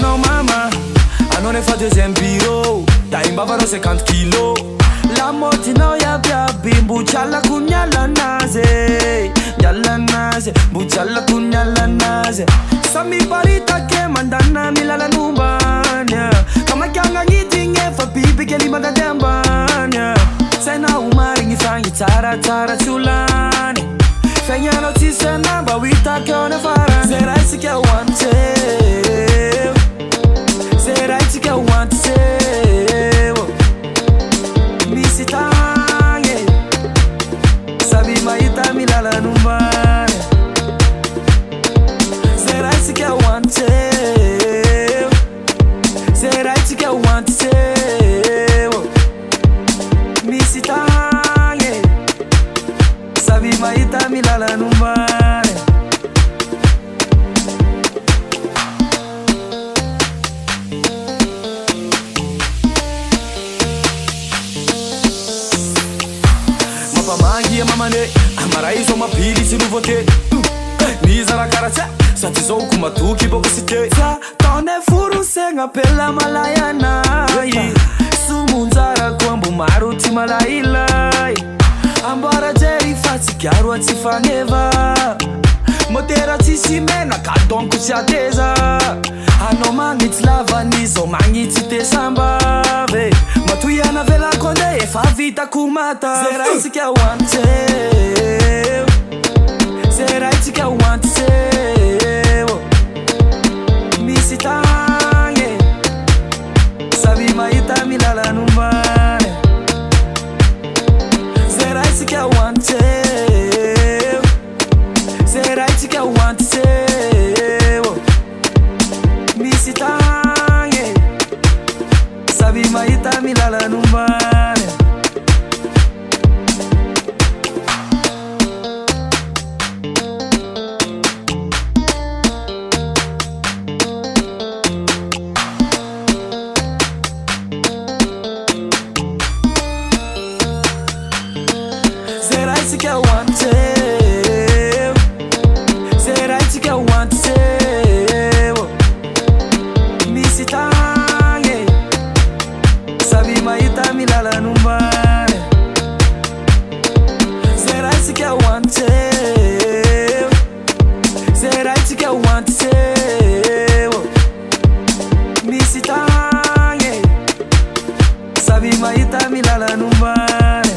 non mama, non ne fa deuxième bureau. Dai mbavano 50 kilo. La motina ya biabi, buchala kunyala naze. Nyala naze, buchala kunyala naze. Sami parita ke mandana milala numbanya. Kama kyanga ngitinge fa bibi keli mandadembanya. Sena umari ngifangi tara tara chulani. Fenya no tisena ba wita kone fara. Zera isike wante. Zera isike wante. Misitange. Sabi maita milala numbane. Zera isike wante. Zera isike wante. Misitange. Sabi maita milala numbane. Mapamangi ya mamane amaraizo mapili si nouveauté. Nizara karacha sati zo kumatuki bokosite. Sa tone furu senga pela malayana. Sumunzara kwambu maruti malailai. Ambara jeri fati chiaro a tifangeva. Motera tisimena kadonku chiateza. Ano mangit lavanizo mangiti te sambave. Matuyana vela konde e fa vita kumata. Zera isike wante. Zera isike wante. Misitange. Sabi maita milala numbane. Zera isike wante. Zera isike wante. Misitange. Sabi maita milala numbane. Zera isike wante. Zera isike wante. Misitange. Sabi maita milala numbane. Zera isike wante. Zera isike wante. Misitange. Sabi maita milala numbane.